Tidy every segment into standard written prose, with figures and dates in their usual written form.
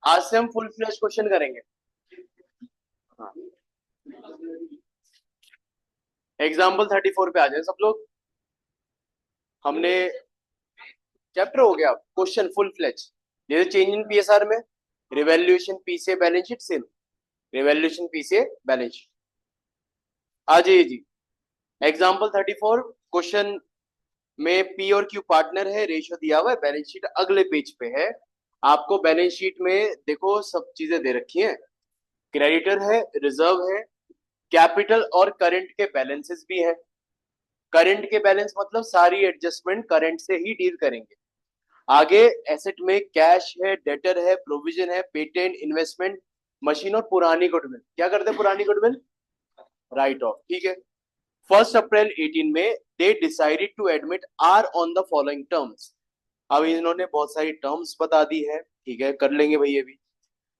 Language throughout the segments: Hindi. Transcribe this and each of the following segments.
आज से हम फुल फ्लैश क्वेश्चन करेंगे। हाँ, एग्जाम्पल 34 पे आ जाए सब लोग। हमने चैप्टर हो गया क्वेश्चन फुल फ्लैश। जैसे चेंज इन पीएसआर में रिवैल्यूएशन पी से बैलेंस शीट सेल, रिवैल्यूएशन पी से बैलेंस शीट। आ जाइए जी। एग्जाम्पल 34 क्वेश्चन में पी और क्यू पार्टनर है, रेशियो दिया हुआ है, बैलेंस शीट अगले पेज पे है। आपको बैलेंस शीट में देखो सब चीजें दे रखी हैं। क्रेडिटर है, रिजर्व है, कैपिटल और करंट के बैलेंसेस भी है। करंट के बैलेंस मतलब सारी एडजस्टमेंट करंट से ही डील करेंगे। आगे एसेट में कैश है, डेटर है, प्रोविजन है, पेटेंट, इन्वेस्टमेंट, मशीन और पुरानी गुडविल। क्या करते हैं पुरानी गुडविल? Right of. ठीक है। 1 अप्रैल 18 में they decided to admit R on the following terms. अब इन्होंने बहुत सारी टर्म्स बता दी है। ठीक है, कर लेंगे भाई ये भी।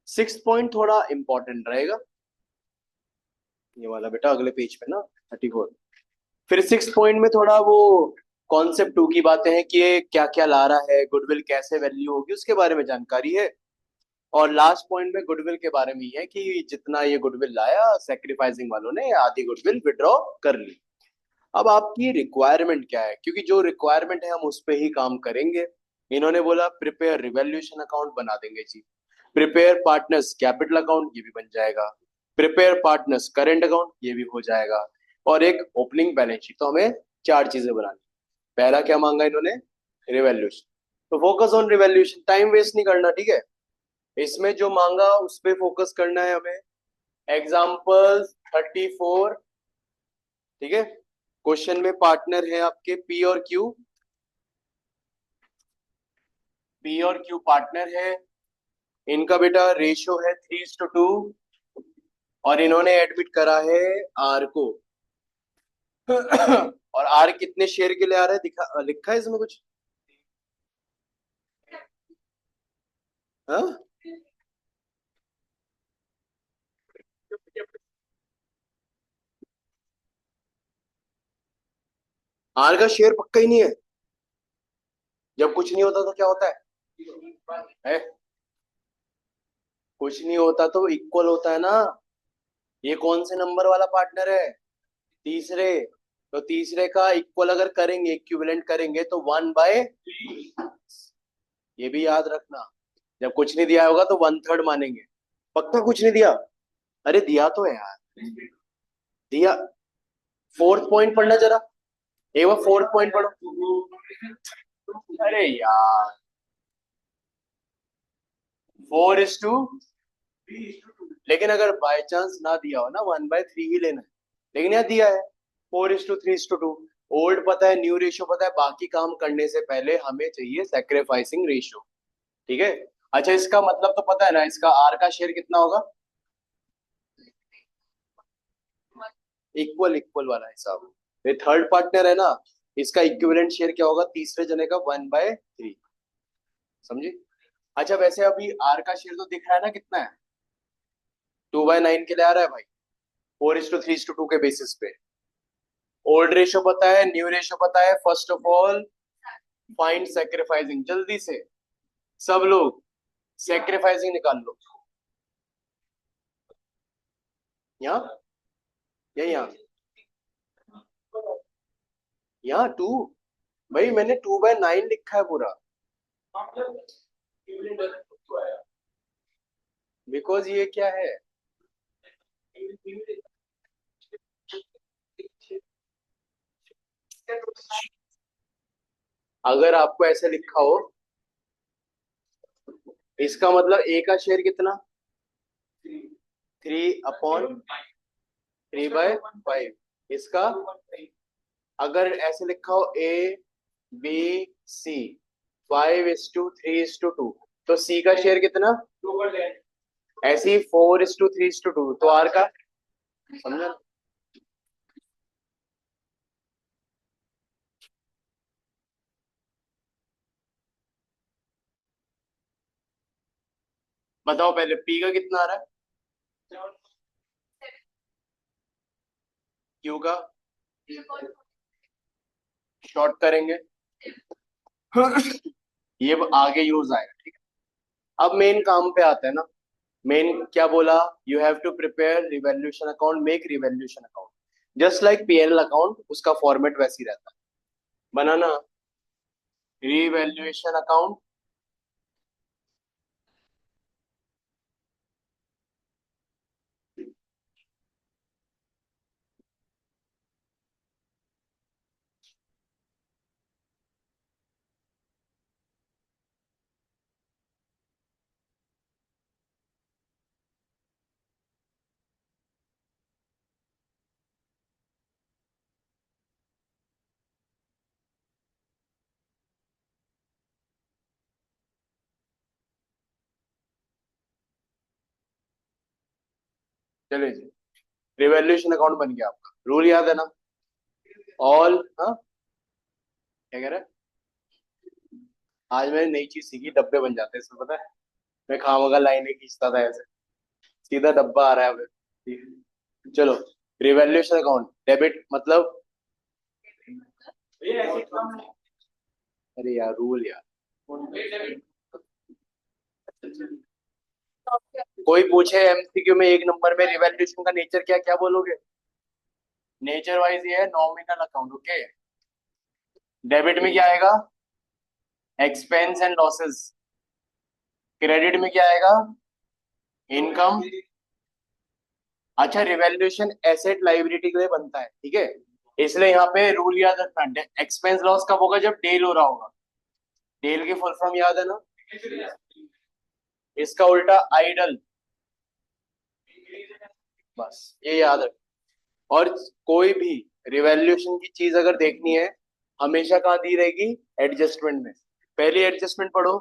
6 पॉइंट थोड़ा इंपॉर्टेंट रहेगा, ये वाला बेटा अगले पेज पे ना 34। फिर 6 पॉइंट में थोड़ा वो कॉन्सेप्ट टू की बातें हैं कि ये क्या क्या ला रहा है, गुडविल कैसे वैल्यू होगी उसके बारे में जानकारी है। और लास्ट पॉइंट में गुडविल के बारे में ही है कि जितना ये गुडविल लाया सेक्रीफाइसिंग वालों ने आधी गुडविल विड्रॉ कर ली। अब आपकी रिक्वायरमेंट क्या है, क्योंकि जो रिक्वायरमेंट है हम उस पर ही काम करेंगे। इन्होंने बोला प्रिपेयर रिवैल्यूएशन अकाउंट बना देंगे जी। प्रिपेयर पार्टनर्स कैपिटल अकाउंट, ये भी बन जाएगा। प्रिपेयर पार्टनर्स करेंट अकाउंट, ये भी हो जाएगा। और एक ओपनिंग बैलेंस शीट। तो हमें चार चीजें बनानी। पहला क्या मांगा इन्होंने? रिवैल्यूएशन। तो focus on revaluation, time waste नहीं करना, ठीक है। इसमें जो मांगा उस पे फोकस करना है हमें। एग्जाम्पल 34। ठीक है। क्वेश्चन में पार्टनर है आपके पी और क्यू। पी और क्यू पार्टनर है। इनका बेटा रेशियो है 3:2। और इन्होंने एडमिट करा है आर को। और आर कितने शेयर के लिए आ रहा है दिखा लिखा है इसमें कुछ? हाँ, आर का शेयर पक्का ही नहीं है। जब कुछ नहीं होता तो क्या होता है? कुछ नहीं होता तो इक्वल होता है ना। ये कौन से नंबर वाला पार्टनर है? तीसरे। तो तीसरे का इक्वल अगर करेंगे, इक्विवेलेंट करेंगे तो 1/, ये भी याद रखना। जब कुछ नहीं दिया होगा तो 1/3 मानेंगे। पक्का कुछ नहीं दिया? अरे दिया तो है यार। दिया। फोर्थ पॉइंट पढ़ना जरा। एक बार फोर्थ पॉइंट पढ़ो। अरे यार, 4:, लेकिन अगर बाय चांस ना दिया हो ना 1/3 ही लेना है। लेकिन यहाँ दिया है 4:3:2। ओल्ड पता है, न्यू रेशियो पता है, बाकी काम करने से पहले हमें चाहिए सेक्रीफाइसिंग रेशियो। ठीक है। अच्छा, इसका मतलब तो पता है ना, इसका आर का शेयर कितना होगा? इक्वल इक्वल वाला हिसाब। ये थर्ड पार्टनर है ना, इसका इक्विवेलेंट शेयर क्या होगा तीसरे जने का? 1/3। समझी? अच्छा, वैसे अभी आर का शेयर तो दिख रहा है ना कितना है? 2/9 के लिए आ रहा है भाई। 4:3:2 के बेसिस पे। ओल्ड रेशियो पता है, न्यू रेशियो पता है। First of all find sacrificing, जल्दी से सब लोग सेक्रीफाइसिंग निकाल लो। यहाँ या यहाँ? यहाँ 2। भाई मैंने 2/9 लिखा है पूरा। बिकॉज ये क्या है? अगर आपको ऐसे लिखा हो, इसका मतलब ए का शेयर कितना? 3/5। इसका अगर ऐसे लिखा हो ABC 5:3:2, तो सी का शेयर कितना? ऐसे ही 4:3:2, तो आर का? समझा? बताओ पहले पी का कितना आ रहा है? क्यू का? शॉर्ट करेंगे। ये आगे यूज आएगा, ठीक है। अब मेन काम पे आता है ना। मेन क्या बोला? You have to prepare revaluation account, make revaluation account just like PNL account, उसका फॉर्मेट वैसे ही रहता है। बनाना रिवैल्यूएशन अकाउंट। चलिए जी, रिवैल्यूएशन अकाउंट बन गया आपका। रूल याद है ना? ऑल, हाँ क्या कह रहे हैं? आज मैंने नई चीज सीखी, डब्बे बन जाते हैं इसमें, पता है? मैं खामखा लाइनें खींचता था ऐसे, सीधा डब्बा आ रहा है अब। चलो, रिवैल्यूएशन अकाउंट डेबिट मतलब, अरे यार रूल यार, कोई पूछे एमसीक्यू में एक नंबर में रिवैल्यूएशन का नेचर क्या, क्या बोलोगे? नेचर वाइज ये है नॉमिनल अकाउंट, ओके। डेबिट में क्या आएगा? Expense and losses. क्रेडिट में क्या आएगा? इनकम। अच्छा, रिवैल्यूएशन एसेट लाइबिलिटी के लिए बनता है, ठीक है। इसलिए यहाँ पे रूल याद रखना, एक्सपेंस लॉस कब होगा? जब डेल हो रहा होगा। डेल की फुल फॉर्म याद है ना? इसका उल्टा आइडल। बस ये याद रख। और कोई भी रिवैल्यूएशन की चीज अगर देखनी है, हमेशा कहाँ दी रहेगी? एडजस्टमेंट में। पहली एडजस्टमेंट पढ़ो।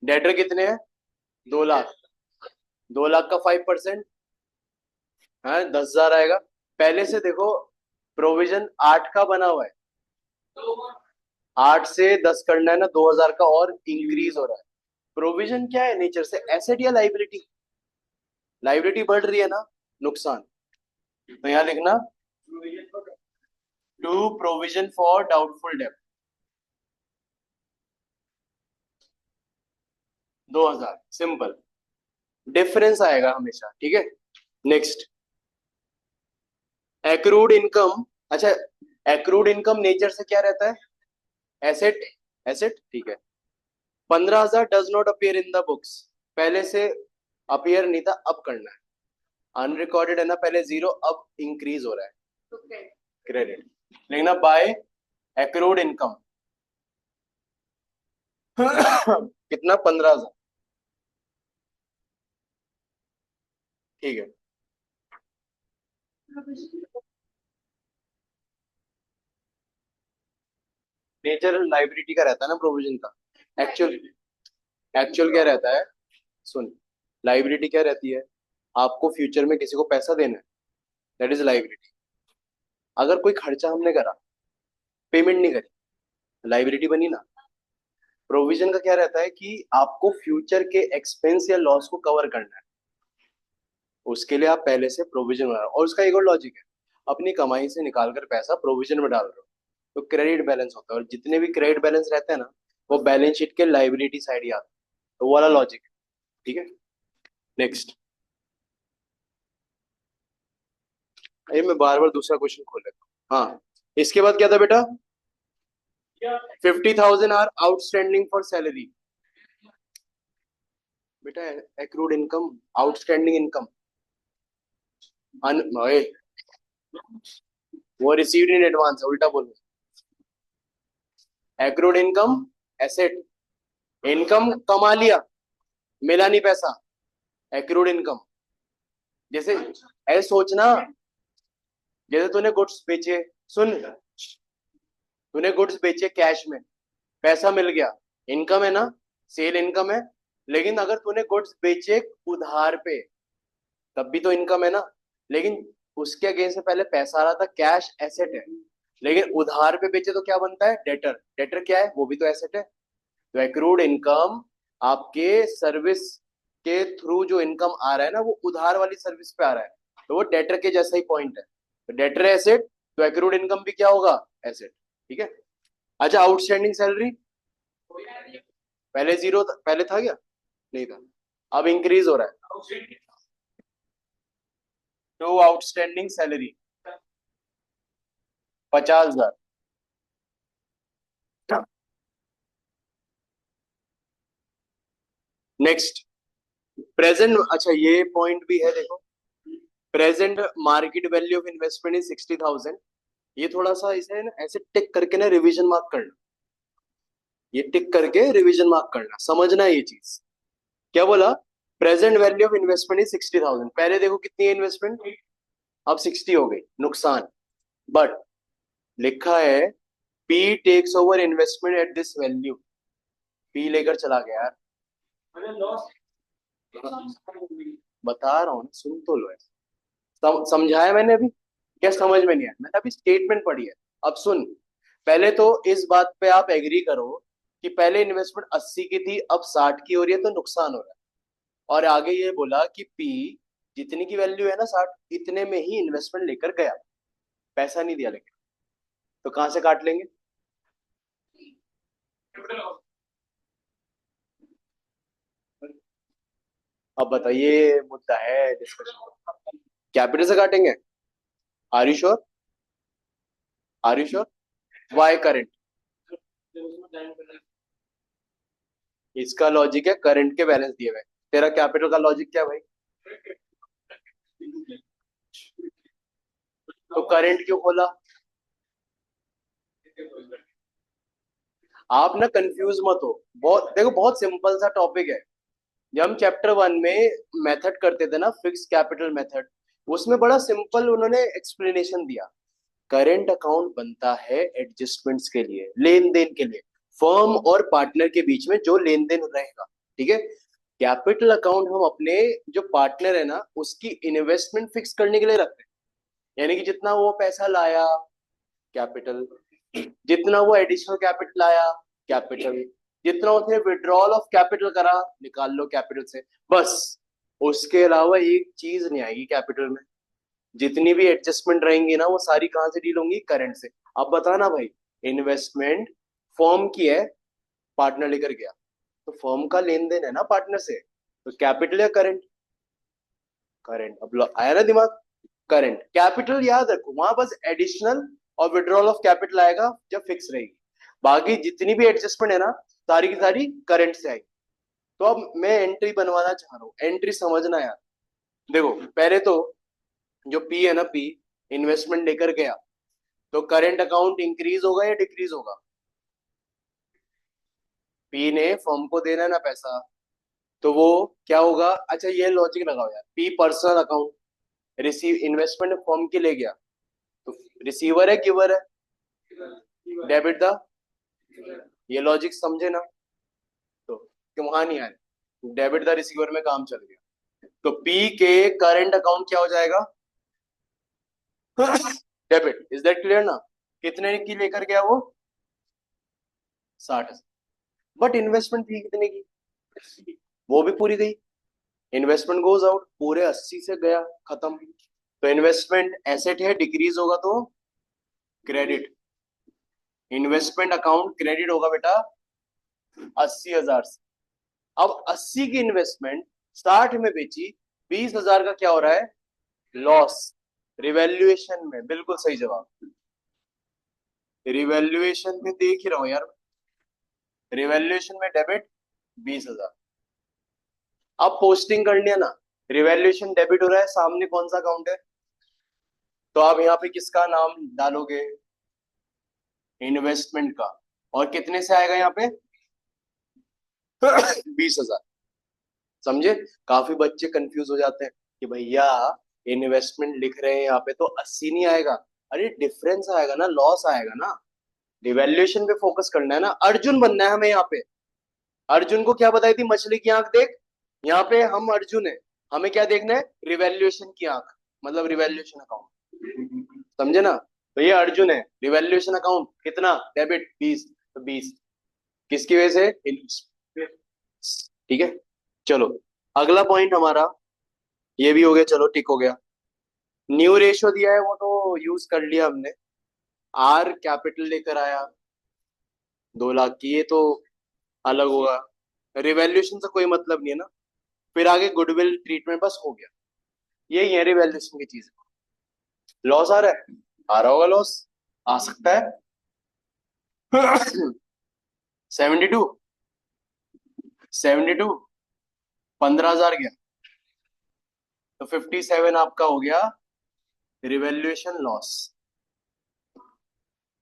डेटर कितने हैं? 2 लाख। 2 लाख का 5% है 10,000 आएगा। पहले से देखो, प्रोविजन 8 का बना हुआ है, 8 से 10 करना है ना, 2,000 का और इंक्रीज हो रहा है। प्रोविजन क्या है नेचर से? एसेट या लाइबिलिटी? लाइबिलिटी बढ़ रही है ना, नुकसान। तो यहाँ लिखना टू प्रोविजन फॉर डाउटफुल डेब्ट, 2,000 सिंपल। डिफरेंस आएगा हमेशा, ठीक है। Next, accrued income. अच्छा, एक्रूड इनकम नेचर से क्या रहता है? एसेट। एसेट, ठीक है। 15,000 does not appear in the books, पहले से अपीयर नहीं था, अब करना है। अनरिकॉर्डेड है ना, पहले जीरो, अब इंक्रीज हो रहा है, क्रेडिट। लिखना बाय एक्रूड इनकम। कितना? 15,000, ठीक है। नेचर लाइबिलिटी का रहता है ना प्रोविजन का। एक्चुअल, एक्चुअल क्या रहता है? सुन, लाइबिलिटी क्या रहती है? आपको फ्यूचर में किसी को पैसा देना है, दैट इज लाइबिलिटी। अगर कोई खर्चा हमने करा, पेमेंट नहीं करी, लाइबिलिटी बनी ना। प्रोविजन का क्या रहता है कि आपको फ्यूचर के एक्सपेंस या लॉस को कवर करना है, उसके लिए आप पहले से प्रोविजन बना रहे हो। और उसका एक और लॉजिक है, अपनी कमाई से निकाल कर पैसा प्रोविजन में डाल रहे हो, तो क्रेडिट बैलेंस होता है, और जितने भी क्रेडिट बैलेंस रहते हैं ना, वो बैलेंस शीट के लाइबिलिटी साइड ही आता है। तो वो वाला लॉजिक है, ठीक है। नेक्स्ट, ये मैं बार बार दूसरा क्वेश्चन खोल लेता हूँ। हाँ, इसके बाद क्या था बेटा? 50,000 आर आउटस्टैंडिंग फॉर सैलरी। बेटा एक्रूड इनकम, आउटस्टैंडिंग इनकम, वो रिसीव्ड इन एडवांस, उल्टा बोलो। एक्रूड इनकम एसेट, इनकम कमा लिया, मिला नहीं पैसा, एक्रूड इनकम। जैसे ऐसे सोचना, जैसे तूने गुड्स बेचे, सुन, तूने गुड्स बेचे कैश में, पैसा मिल गया, इनकम है ना, सेल इनकम है। लेकिन अगर तूने गुड्स बेचे उधार पे, तब भी तो इनकम है ना। लेकिन उसके अगेंस्ट से पहले पैसा आ रहा था, कैश एसेट है। लेकिन उधार पे बेचे तो क्या बनता है? डेटर। डेटर क्या है? वो भी तो एसेट है। तो एक्रूड इनकम, आपके सर्विस के थ्रू जो इनकम आ रहा है ना, वो उधार वाली सर्विस पे आ रहा है, तो वो डेटर के जैसा ही पॉइंट है। तो डेटर एसेट, तो एक्रूड इनकम भी क्या होगा, एसेट। ठीक है। अच्छा, आउटस्टैंडिंग सैलरी पहले जीरो था, पहले था क्या, नहीं था, अब इंक्रीज हो रहा है। तो आउटस्टैंडिंग सैलरी 50,000। नेक्स्ट, प्रेजेंट, अच्छा ये पॉइंट भी है देखो, present market value of investment is 60,000। ये थोड़ा सा इसे ना ऐसे टिक करके ना रिवीजन मार्क करना, ये टिक करके रिवीजन मार्क करना, समझना ये चीज। क्या बोला, present value of investment is 60,000, पहले देखो कितनी है इन्वेस्टमेंट, अब 60 हो गई, नुकसान। बट लिखा है P takes over investment at this value, P लेकर चला गया यार, बता रहा हूँ ना, सुन तो लो ऐसे। समझाया मैंने अभी, क्या समझ में नहीं आया, मैंने अभी स्टेटमेंट पढ़ी है। अब सुन, पहले तो इस बात पे आप एग्री करो कि पहले इन्वेस्टमेंट 80 की थी, अब 60 की हो रही है, तो नुकसान हो रहा है। और आगे ये बोला कि पी जितनी की वैल्यू है ना 60, इतने में ही इन्वेस्टमेंट लेकर गया, पैसा नहीं दिया लेकिन, तो कहां से काट लेंगे। अब बताइए, मुद्दा है डिस्कशन, कैपिटल से काटेंगे। Are you sure, are you sure, why current, इसका लॉजिक है करंट के बैलेंस दिए हुए, तेरा कैपिटल का लॉजिक क्या है भाई, तो करंट क्यों खोला। आप ना कंफ्यूज मत हो, बहुत देखो, बहुत सिंपल सा टॉपिक है। जब हम चैप्टर 1 में मेथड करते थे ना, फिक्स कैपिटल मेथड, उसमें बड़ा सिंपल उन्होंने एक्सप्लेनेशन दिया। करेंट अकाउंट बनता है एडजस्टमेंट्स के लिए, लेन देन के लिए, फर्म और पार्टनर के बीच में जो लेन देन रहेगा। ठीक है। कैपिटल अकाउंट हम अपने जो पार्टनर है ना, उसकी इन्वेस्टमेंट फिक्स करने के लिए रखते हैं, यानी कि जितना वो पैसा लाया, कैपिटल, जितना वो एडिशनल कैपिटल लाया, कैपिटल, जितना उसने विड्रॉल ऑफ कैपिटल करा, निकाल लो कैपिटल से, बस। उसके अलावा एक चीज नहीं आएगी कैपिटल में, जितनी भी एडजस्टमेंट रहेंगी ना, वो सारी कहां से डील होंगी, करंट से। अब बताना भाई, इन्वेस्टमेंट फर्म की है, पार्टनर लेकर गया, तो फर्म का लेन देन है ना पार्टनर से, तो कैपिटल या करंट, करंट। अब आया ना दिमाग, करंट कैपिटल याद रखो, वहां बस एडिशनल और विड्रॉल ऑफ कैपिटल आएगा जब फिक्स रहेगी, बाकी जितनी भी एडजस्टमेंट है ना, सारी की सारी करंट से आएगी। तो अब मैं एंट्री बनवाना चाह रहा हूँ, एंट्री समझना यार। देखो पहले तो जो पी है ना, पी इन्वेस्टमेंट लेकर गया, तो करंट अकाउंट इंक्रीज होगा या डिक्रीज होगा, पी ने फर्म को देना है ना पैसा, तो वो क्या होगा। अच्छा ये लॉजिक लगाओ यार, P personal account, receive investment firm के ले गया, तो रिसीवर है गिवर है, डेबिट द, ये लॉजिक समझे ना, तो कि वहां नहीं आए, डेबिट द रिसीवर में काम चल गया, तो पी के करंट अकाउंट क्या हो जाएगा, डेबिट। इज दैट क्लियर ना, कितने की लेकर गया वो, 60। बट इन्वेस्टमेंट थी कितने की, वो भी पूरी गई, इन्वेस्टमेंट गोज आउट, पूरे 80 से गया, खत्म। तो इन्वेस्टमेंट एसेट है, डिक्रीज होगा तो क्रेडिट, इन्वेस्टमेंट अकाउंट क्रेडिट होगा बेटा 80,000 से। अब 80 की इन्वेस्टमेंट 60 में बेची, 20,000 का क्या हो रहा है, लॉस, रिवैल्यूएशन में, बिल्कुल सही जवाब, रिवैल्यूएशन में देख ही रहा हूं यार, रिवैल्यूएशन में डेबिट 20,000। अब पोस्टिंग करनी है ना, रिवैल्यूएशन डेबिट हो रहा है, सामने कौन सा अकाउंट है, तो आप यहाँ पे किसका नाम डालोगे, इन्वेस्टमेंट का, और कितने से आएगा यहाँ पे 20,000। समझे, काफी बच्चे कंफ्यूज हो जाते हैं कि भैया इन्वेस्टमेंट लिख रहे हैं यहाँ पे तो 80 नहीं आएगा, अरे डिफरेंस आएगा ना, लॉस आएगा ना, रिवैल्यूएशन पे फोकस करना है ना, अर्जुन बनना है हमें यहाँ पे। अर्जुन को क्या बताई थी, मछली की आंख देख, यहाँ पे हम अर्जुन है, हमें क्या देखना है, रिवैल्यूएशन की आंख, मतलब रिवैल्यूएशन अकाउंट, समझे ना। तो ये अर्जुन है, रिवैल्यूएशन अकाउंट कितना, डेबिट 20, तो 20 किसकी वजह से, ठीक है। चलो अगला पॉइंट हमारा ये भी हो गया, चलो टिक हो गया। न्यू रेशियो दिया है वो तो यूज कर लिया हमने, आर कैपिटल लेकर आया 2 लाख की, ये तो अलग होगा। रिवैल्यूएशन से कोई मतलब नहीं है ना। फिर आगे गुडविल ट्रीटमेंट, बस हो गया। यही है रिवैल्यूएशन की चीज। लॉस आ रहा है, आ रहा होगा लॉस, आ सकता है। 72, 72, 15,000 गया, तो 57 आपका हो गया रिवैल्यूएशन लॉस।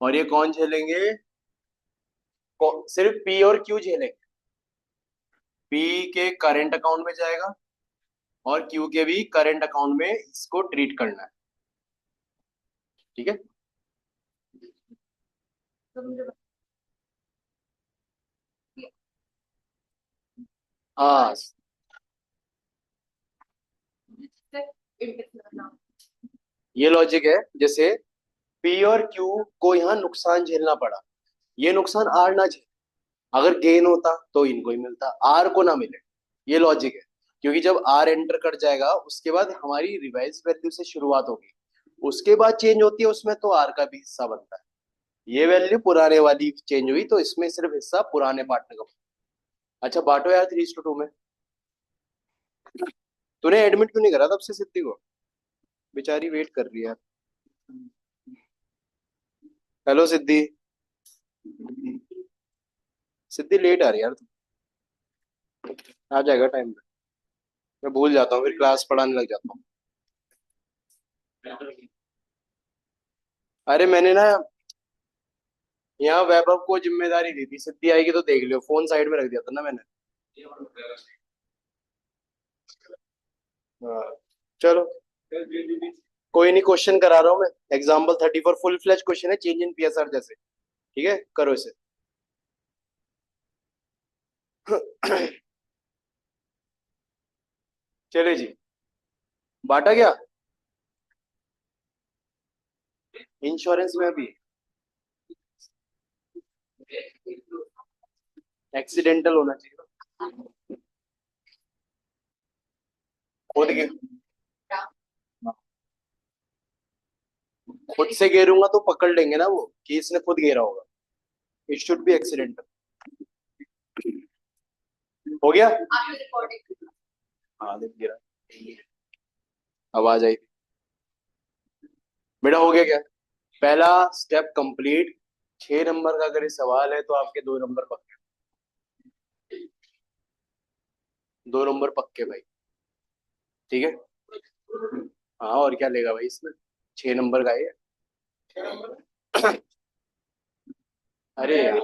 और ये कौन झेलेंगे? सिर्फ पी और क्यू झेलेंगे। पी के करंट अकाउंट में जाएगा और क्यू के भी करंट अकाउंट में इसको ट्रीट करना है। ठीक है। हाँ, ये लॉजिक है। जैसे पी और क्यू को यहाँ नुकसान झेलना पड़ा, ये नुकसान आर ना झेले, अगर गेन होता तो इनको ही मिलता, आर को ना मिले। ये लॉजिक है। क्योंकि जब आर एंटर कर जाएगा उसके बाद हमारी रिवाइज वैल्यू से शुरुआत होगी, उसके बाद चेंज होती है उसमें, तो आर का भी हिस्सा बनता है। ये वैल्यू पुराने वाली चेंज हुई, तो इसमें सिर्फ हिस्सा पुराने पार्टनर का। अच्छा बांटो यार 3:2 में। तूने एडमिट क्यों नहीं करा तब से सिद्धि को? बेचारी वेट कर रही है यार। हेलो सिद्धि। सिद्धि लेट आ रही है यार तू। आ जाएगा टाइम पे। मैं भूल जाता हूँ, फिर क्लास पढ़ाने लग जाता हूँ। अरे मैंने ना यहाँ वैभव को जिम्मेदारी दी थी, सिद्धि आएगी तो देख लियो, फोन साइड में रख दिया था ना मैंने। हाँ, चलो कोई नहीं, क्वेश्चन करा रहा हूँ मैं। एग्जाम्पल 34 फुल फ्लेज क्वेश्चन है, चेंज इन पीएसआर जैसे। ठीक है, करो इसे। चले जी, बांटा गया। इंश्योरेंस में भी एक्सीडेंटल होना चाहिए। खुद गे खुद से गिरूंगा तो पकड़ लेंगे ना वो कि इसने खुद गिरा होगा। It should be accidental. हो गया। हाँ देख गिरा, आवाज आई। बेटा हो गया क्या? पहला स्टेप कंप्लीट। 6 नंबर का अगर ये सवाल है तो आपके 2 नंबर पक्के। 2 नंबर पक्के भाई। ठीक है। हाँ और क्या लेगा भाई इसमें, 6 नंबर का ये। अरे यार,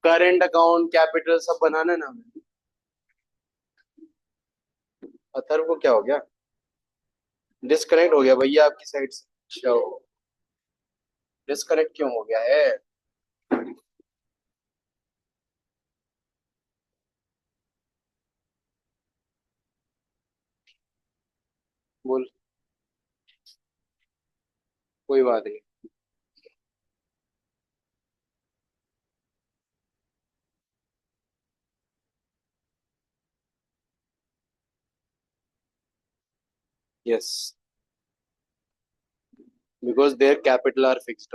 करंट अकाउंट कैपिटल सब बनाना है ना हमें। अथर्व को क्या हो गया? डिस्कनेक्ट हो गया भैया आपकी साइड से। अच्छा, डिस्कनेक्ट क्यों हो गया है? बोल। कोई बात नहीं। Yes, because their capital R fixed.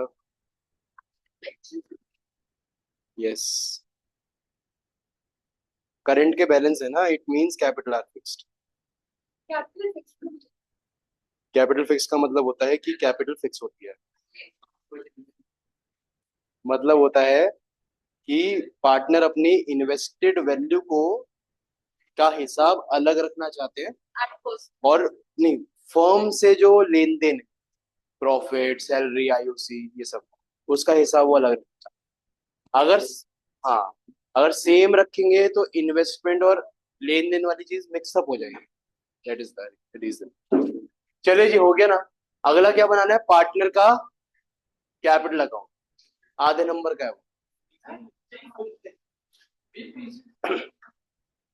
Yes, current के बैलेंस है ना, it means capital R fixed. Capital fix का मतलब होता है कि कैपिटल फिक्स होती है। मतलब होता है कि पार्टनर अपनी इन्वेस्टेड वैल्यू को का हिसाब अलग रखना चाहते हैं, और नहीं, फर्म से जो लेन देन, प्रॉफिट, सैलरी, आईओसी, ये सब, उसका हिसाब वो अलग रखना चाहते हैं। अगर हाँ, अगर सेम रखेंगे तो इन्वेस्टमेंट और लेन देन वाली चीज मिक्सअप हो जाएगी। That is the reason. चले जी, हो गया ना। अगला क्या बनाना है? पार्टनर का कैपिटल अकाउंट, आधे नंबर का है वो।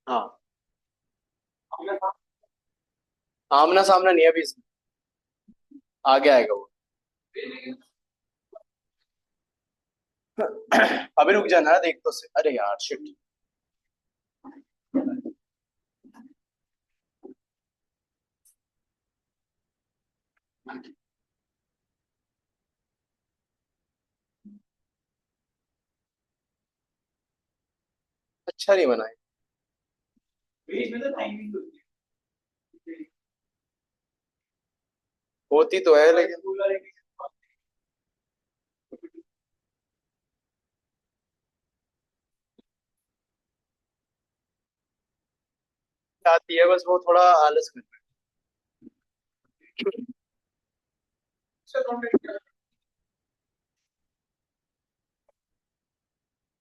हाँ, आमना सामना नहीं है अभी इसमें, आगे आएगा वो। अभी रुक जाना, देख तो से, अरे यार शिट। अच्छा नहीं बना है। होती तो है लेकिन आती है, बस वो थोड़ा आलस करता है।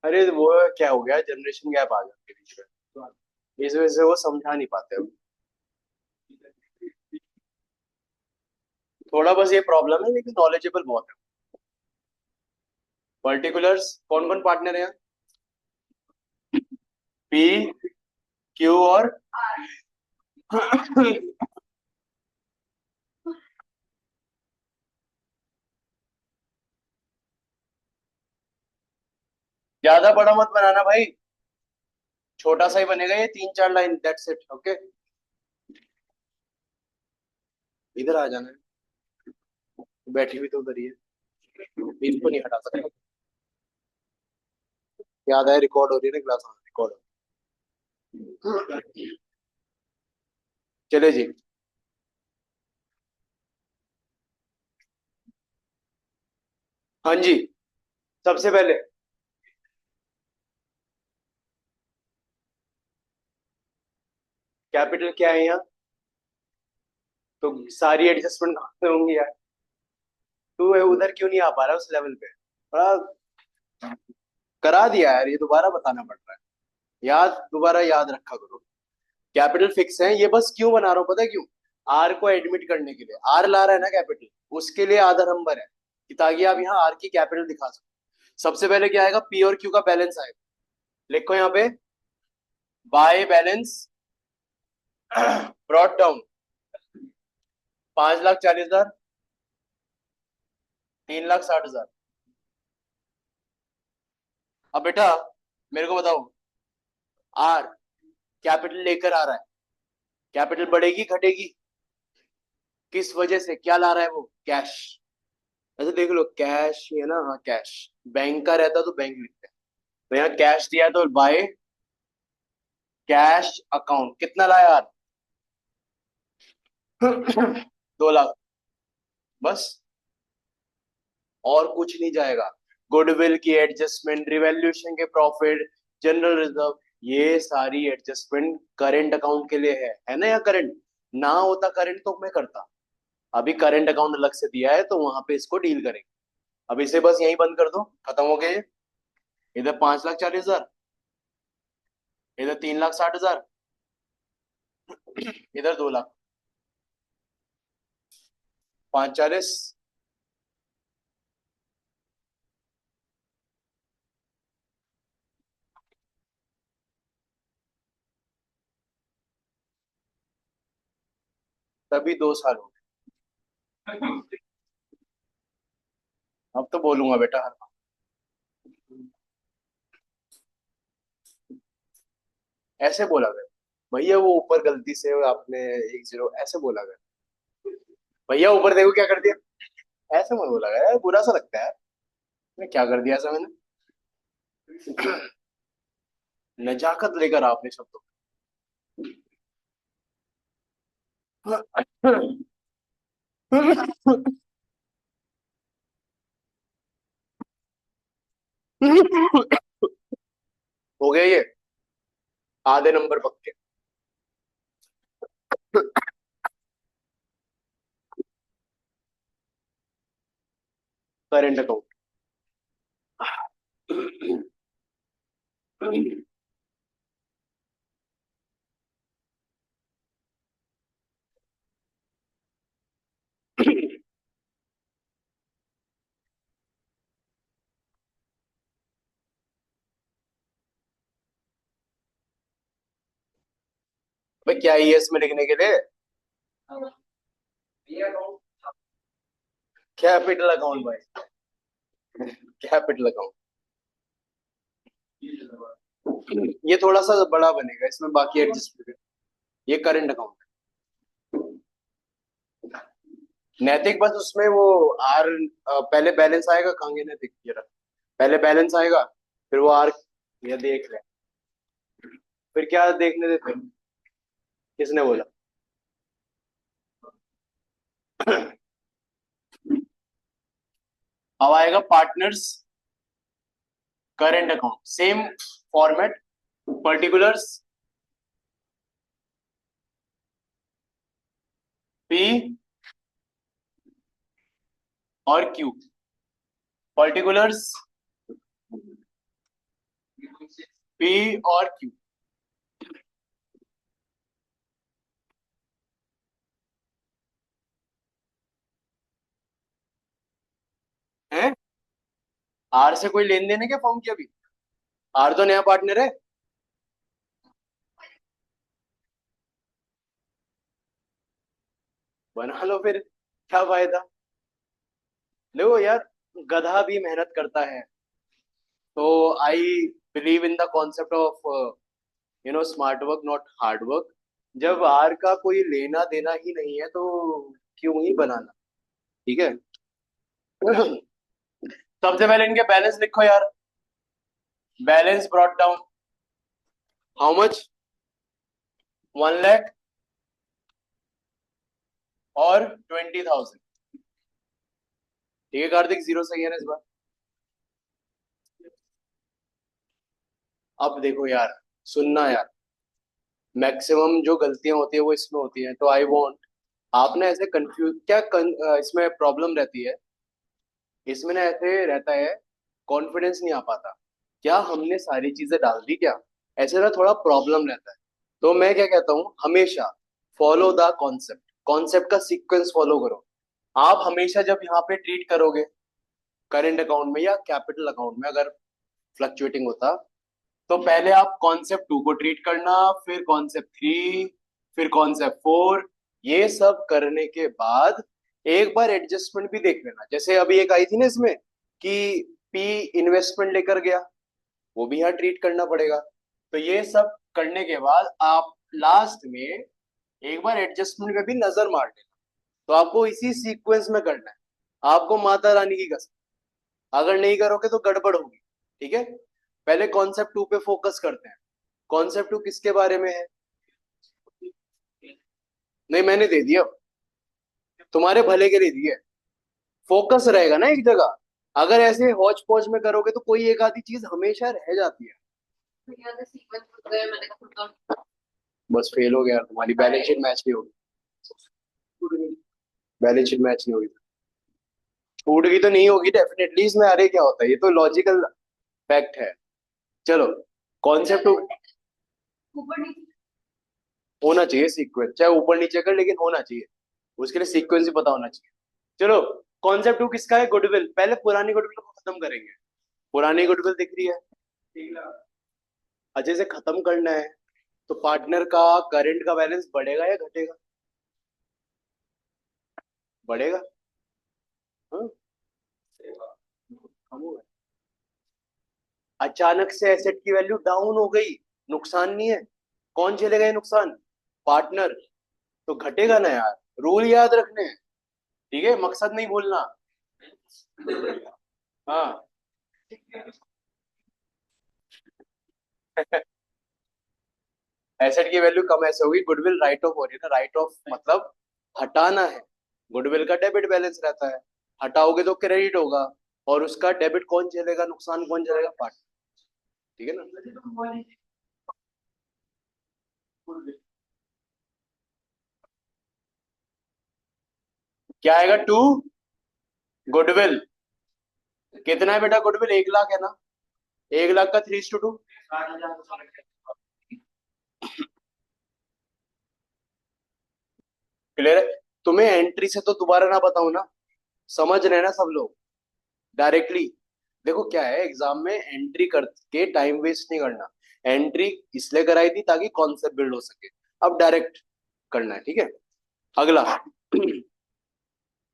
अरे वो क्या हो गया, जनरेशन गैप आ गया बीच में, इस वजह से वो समझा नहीं पाते अब। थोड़ा बस ये प्रॉब्लम है, लेकिन नॉलेजेबल बहुत है। पर्टिकुलर्स कौन कौन पार्टनर है? पी, क्यू और ज्यादा बड़ा मत बनाना भाई, छोटा सा ही बनेगा ये, 3-4 लाइन, दैट्स इट। ओके, इधर आ जाना है। बैठी हुई तो उधर ही है, इनको नहीं हटा सकते। याद है, रिकॉर्ड हो रही है ना क्लास, रिकॉर्ड। चले जी। हाँ जी, सबसे पहले कैपिटल क्या है यहाँ, तो सारी एडजस्टमेंट कहाँ से होंगी यार? तू उधर क्यों नहीं आ पा रहा उस लेवल पे? थोड़ा करा दिया यार, ये दोबारा बताना पड़ रहा है। याद, दोबारा याद रखा करो। कैपिटल फिक्स है, ये बस क्यों बना रहा हूँ पता है क्यों? आर को एडमिट करने के लिए, आर ला रहा है ना कैपिटल, उसके लिए आधा नंबर है कि ताकि आप यहाँ आर की कैपिटल दिखा सको। सबसे पहले क्या आएगा, पी और क्यू का बैलेंस आएगा। लिखो यहाँ पे, बाय बैलेंस ब्रॉट डाउन 5,40,000, 3,60,000। अब बेटा मेरे को बताओ, आर कैपिटल लेकर आ रहा है, कैपिटल बढ़ेगी घटेगी? किस वजह से, क्या ला रहा है वो? कैश। ऐसे देख लो, कैश ये ना, हाँ कैश। बैंक का रहता तो बैंक लिखते हैं, तो यहाँ कैश दिया है, तो बाय कैश अकाउंट कितना लाया यार? 2 लाख, बस। और कुछ नहीं जाएगा। गुडविल की एडजस्टमेंट, रिवैल्यूएशन के प्रॉफिट, जनरल रिजर्व, ये सारी एडजस्टमेंट करेंट अकाउंट के लिए है ना? या करंट ना होता, करंट तो मैं करता। अभी करंट अकाउंट अलग से दिया है, तो वहां पे इसको डील करेंगे। अब इसे बस यहीं बंद कर दो, खत्म हो गया ये। इधर 5,40,000, इधर 3,60,000, इधर 2 लाख। 5 40, तभी 2 साल हो गए। अब तो बोलूंगा बेटा हर बार। ऐसे बोला गया भैया, वो ऊपर गलती से आपने 1-0 ऐसे बोला गया। भैया ऊपर देखो क्या कर दिया, ऐसे मत बोला गया यार, बुरा सा लगता है। मैं क्या कर दिया ऐसा मैंने? नजाकत लेकर आपने शब्दों हो गया ये, आधे नंबर पक्के। Current account. भाई क्या है इसमें लिखने के लिए? कैपिटल अकाउंट भाई, कैपिटल अकाउंट। ये थोड़ा सा बड़ा बनेगा, इसमें बाकी एडजस्ट। ये करंट अकाउंट। नैतिक बस उसमें वो आर, पहले बैलेंस आएगा, कहांगे नैतिक, ये रहा। पहले बैलेंस आएगा, फिर वो आर, ये देख ले। फिर क्या देखने देते? किसने बोला? अब आएगा partners current account, same format, particulars P और क्यू। पर्टिकुलर्स पी और क्यू है। आर से कोई लेन देन है क्या फॉर्म की? अभी आर तो नया पार्टनर है। बना लो फिर, क्या फायदा। देखो यार, गधा भी मेहनत करता है। तो I believe in the concept of smart work not hard work. जब आर का कोई लेना देना ही नहीं है तो क्यों ही बनाना। ठीक है। सबसे पहले इनके बैलेंस लिखो यार। Balance brought down, how much? 1 lakh और 20,000। ठीक है कार्तिक, जीरो सही है ना इस बार? अब देखो यार, सुनना यार, मैक्सिमम जो गलतियां होती है वो इसमें होती हैं, तो आई वांट, आपने ऐसे कंफ्यूज क्या इसमें प्रॉब्लम रहती है, इसमें ना ऐसे रहता है, कॉन्फिडेंस नहीं आ पाता, क्या हमने सारी चीजें डाल दी क्या, ऐसे ना थोड़ा प्रॉब्लम रहता है। तो मैं क्या कहता हूँ, हमेशा फॉलो द कॉन्सेप्ट, कॉन्सेप्ट का सीक्वेंस फॉलो करो। आप हमेशा जब यहाँ पे ट्रीट करोगे करेंट अकाउंट में या कैपिटल अकाउंट में, अगर फ्लक्चुएटिंग होता, तो पहले आप कॉन्सेप्ट 2 को ट्रीट करना, फिर कॉन्सेप्ट 3, फिर कॉन्सेप्ट 4। ये सब करने के बाद एक बार एडजस्टमेंट भी देख लेना। जैसे अभी एक आई थी ना इसमें कि पी इन्वेस्टमेंट लेकर गया, वो भी यहाँ ट्रीट करना पड़ेगा। तो ये सब करने के बाद आप लास्ट में एक बार एडजस्टमेंट पे भी नजर मार लेना। तो आपको इसी सीक्वेंस में करना है, आपको माता रानी की कसम, अगर नहीं करोगे तो गड़बड़ होगी। ठीक है, पहले कॉन्सेप्ट 2 पे फोकस करते हैं। कॉन्सेप्ट 2 किसके बारे में है? नहीं मैंने दे दिया, तुम्हारे भले के लिए दिया। फोकस रहेगा ना एक जगह। अगर ऐसे हौच पौच में करोगे तो कोई एक आधी चीज हमेशा रह जाती है। बस फेल हो गया तुम्हारी बैलेंस शीट मैच नहीं होगी। बैलेंस शीट मैच नहीं होगी, छूट गई तो नहीं होगी डेफिनेटली इसमें। अरे क्या होता है, ये तो लॉजिकल फैक्ट है। चलो, कॉन्सेप्ट होना चाहिए सीक्वेंस, चाहे ऊपर नीचे कर, लेकिन होना चाहिए। उसके लिए सीक्वेंस ही पता होना चाहिए। चलो, कॉन्सेप्ट 2 किसका है? गुडविल। पहले पुरानी गुडविल को खत्म करेंगे। पुरानी गुडविल दिख रही है, अच्छे से खत्म करना है। तो पार्टनर का करंट का बैलेंस बढ़ेगा या घटेगा? बढ़ेगा। हाँ, कम होगा। अचानक से एसेट की वैल्यू डाउन हो गई, नुकसान नहीं है, कौन झेलेगा ये नुकसान? पार्टनर। तो घटेगा ना यार, रूल याद रखने हैं। ठीक है, मकसद नहीं भूलना। हाँ। एसेट की वैल्यू कम ऐसे होगी, गुडविल राइट ऑफ हो रही है ना। राइट ऑफ मतलब हटाना है। गुडविल का डेबिट बैलेंस रहता है, हटाओगे तो क्रेडिट होगा, और उसका डेबिट कौन झेलेगा, नुकसान कौन झेलेगा? पार्टनर। ठीक है ना। क्या आएगा? 2 गुडविल। कितना है बेटा गुडविल? 1 लाख है ना। 1 लाख का 3:2। क्लियर है? तुम्हें एंट्री से तो दोबारा ना बताऊं ना, समझ रहे हैं ना सब लोग? डायरेक्टली देखो, क्या है, एग्जाम में एंट्री करके टाइम वेस्ट नहीं करना। एंट्री इसलिए कराई थी ताकि कॉन्सेप्ट बिल्ड हो सके, अब डायरेक्ट करना है। ठीक है, अगला।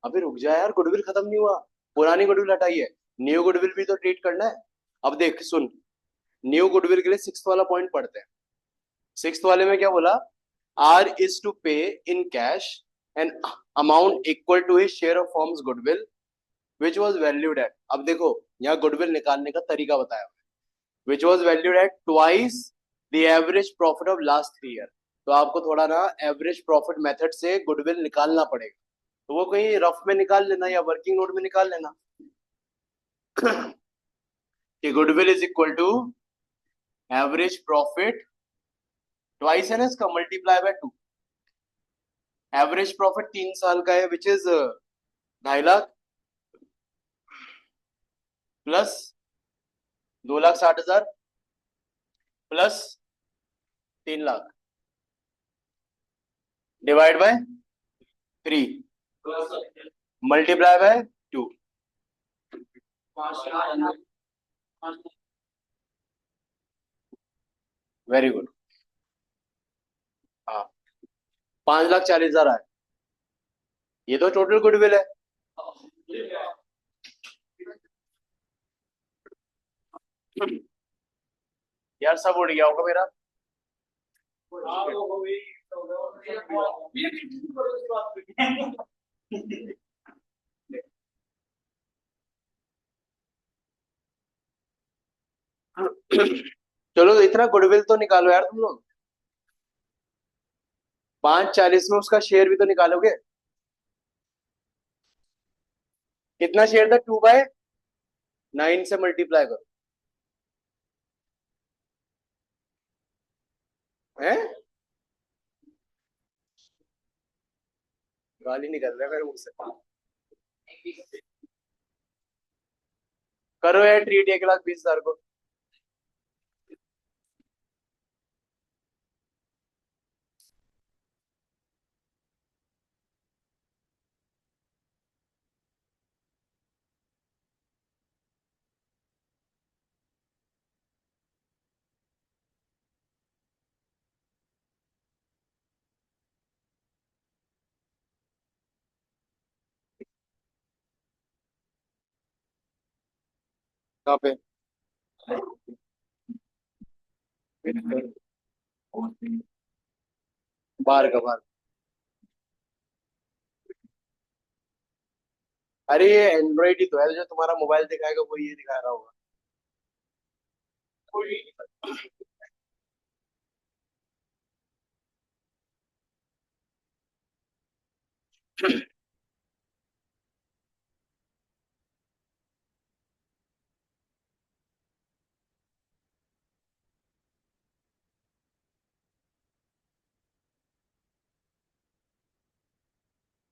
अभी रुक जा यार, गुडविल खत्म नहीं हुआ, पुरानी गुडविल हटाई है, न्यू गुडविल भी तो ट्रीट करना है। अब देख सुन, न्यू गुडविल के लिए 6th वाला पॉइंट पढ़ते हैं। 6th वाले में क्या बोला? Are is to pay in cash an amount equal to his share of firm's goodwill which was valued at. अब देखो, यहाँ गुडविल निकालने का तरीका बताया, which was valued at twice the average profit of last 3 year. तो आपको थोड़ा ना एवरेज प्रॉफिट मेथड से गुडविल निकालना पड़ेगा। तो वो कहीं रफ में निकाल लेना या वर्किंग नोट में निकाल लेना कि goodwill is equal to average profit twice है ना इसका, मल्टीप्लाई बाय 2। एवरेज प्रॉफिट 3 साल का है which is 2.5 lakh plus 2,60,000 plus 3 lakh divide by 3 multiply by 2। Very good. हाँ, 5,40,000 आए। ये तो टोटल गुडविल है। यार सब उड़ गया होगा मेरा। चलो इतना गुडविल तो निकालो यार तुम लोग। 5,40 में उसका शेयर भी तो निकालोगे। कितना शेयर था? 2/9 से मल्टीप्लाई करो। हैं? गाली निकल रहा है मेरे मुंह से। करो यार ट्रीट 1,20,000 को। कहाँ पे? बाहर का बाहर। अरे ये एंड्रॉइड ही तो है, जो तुम्हारा मोबाइल दिखाएगा वो ये दिखा रहा होगा।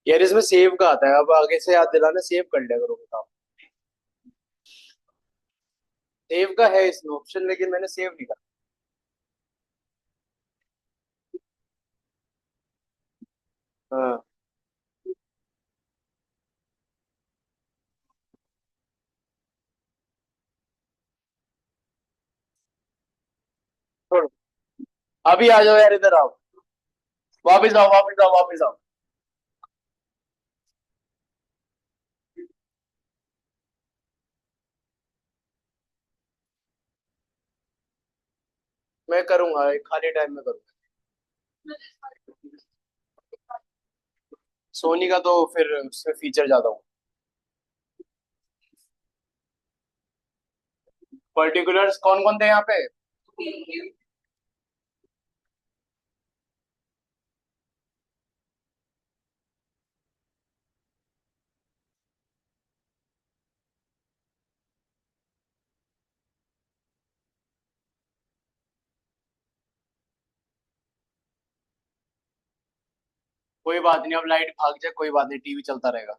यार इसमें सेव का आता है, अब आगे से याद दिलाना, सेव कर लिया करो काम। सेव का है इसमें ऑप्शन, लेकिन मैंने सेव नहीं करा। हाँ। छोड़ो, अभी आ जाओ यार, इधर आओ। वापिस आओ वापिस आओ वापिस आओ। मैं करूंगा, एक खाली टाइम में करूंगा। सोनी का तो फिर उसमें फीचर ज्यादा हूँ। पर्टिकुलर्स कौन कौन थे यहाँ पे? कोई बात नहीं, अब लाइट भाग जाए कोई बात नहीं, टीवी चलता रहेगा।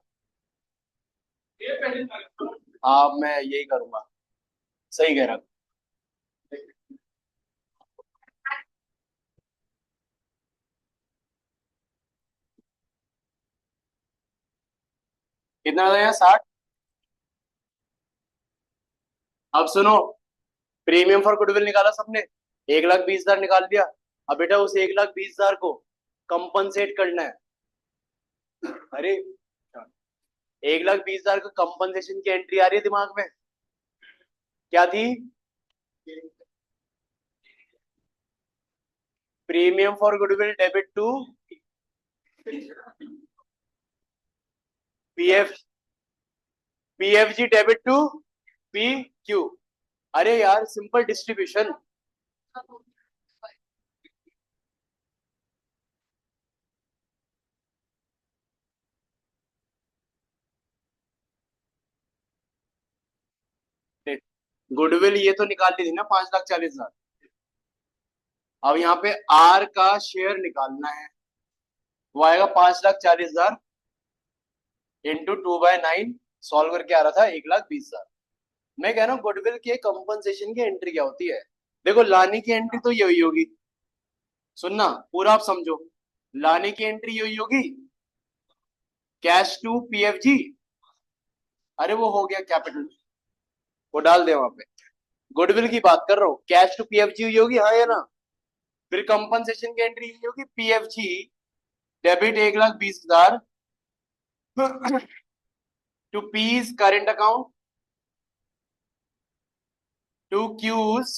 हाँ मैं यही करूंगा। सही कह रहा हूँ। कितना था यहाँ? 60। अब सुनो, प्रीमियम फॉर गुडविल निकाला सबने, 1,20,000 निकाल दिया। अब बेटा उस 1,20,000 को कंपनसेट करना है। अरे 1,20,000 का कंपनसेशन की एंट्री आ रही है दिमाग में? क्या थी? Premium for goodwill debit to PF, PFG debit to P Q. अरे यार सिंपल डिस्ट्रीब्यूशन। गुडविल ये तो निकाल ली थी ना 5,40,000। अब यहाँ पे आर का शेयर निकालना है, वो आएगा 5,40,000 इंटू 2/9, सॉल्व करके आ रहा था 1,20,000। मैं कह रहा हूँ गुडविल के कंपनसेशन की एंट्री क्या होती है। देखो लाने की एंट्री तो यही होगी, सुनना पूरा आप समझो। लाने की एंट्री यही होगी, कैश टू पीएफजी, अरे वो हो गया कैपिटल, वो डाल दे वहां पे। गुडविल की बात कर रहा हूँ, कैश टू पीएफजी हुई होगी, हाँ या ना। फिर कंपनसेशन की एंट्री यही होगी, PFG debit 1,20,000 to P's current account to Q's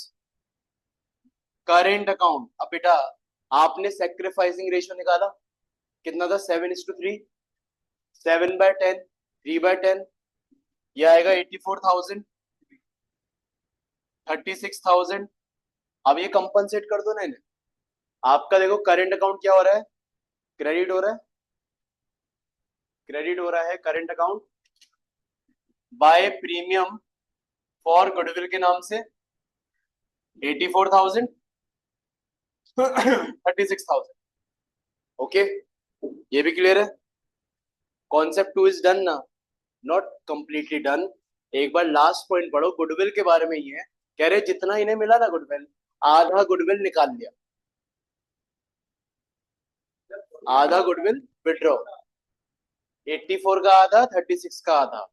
current account. अब बेटा आपने सेक्रीफाइसिंग रेशियो निकाला, कितना था 7:3, 7/10, 3/10, यह आएगा 84,000, 36,000। अब ये कंपनसेट कर दो ना इन्हें। आपका देखो करंट अकाउंट क्या हो रहा है, क्रेडिट हो रहा है, क्रेडिट हो रहा है current account by premium for goodwill के नाम से 84,000, 36,000। ओके, ये भी क्लियर है। कॉन्सेप्ट 2 इज डन ना, नॉट कंप्लीटली डन। एक बार लास्ट पॉइंट पढ़ो, गुडविल के बारे में ही है। कह रहे जितना इन्हें मिला ना गुडविल, आधा गुडविल निकाल लिया, आधा गुडविल विड्रॉ, 84 का आधा, 36 का आधा।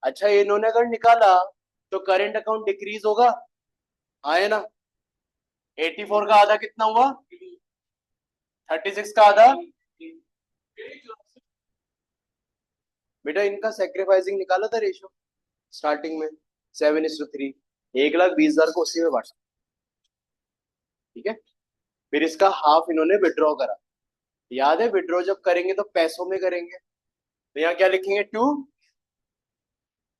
अच्छा इन्होंने अगर निकाला तो करेंट अकाउंट डिक्रीज होगा, आए ना। 84 का आधा कितना हुआ, 36 का आधा। बेटा इनका सेक्रीफाइसिंग निकाला था रेशो स्टार्टिंग में 7:3, 1,20,000 को उसी में बांटा, ठीक है। फिर इसका हाफ इन्होंने विड्रॉ करा, याद है विड्रॉ जब करेंगे तो पैसों में करेंगे, तो यहाँ क्या लिखेंगे, टू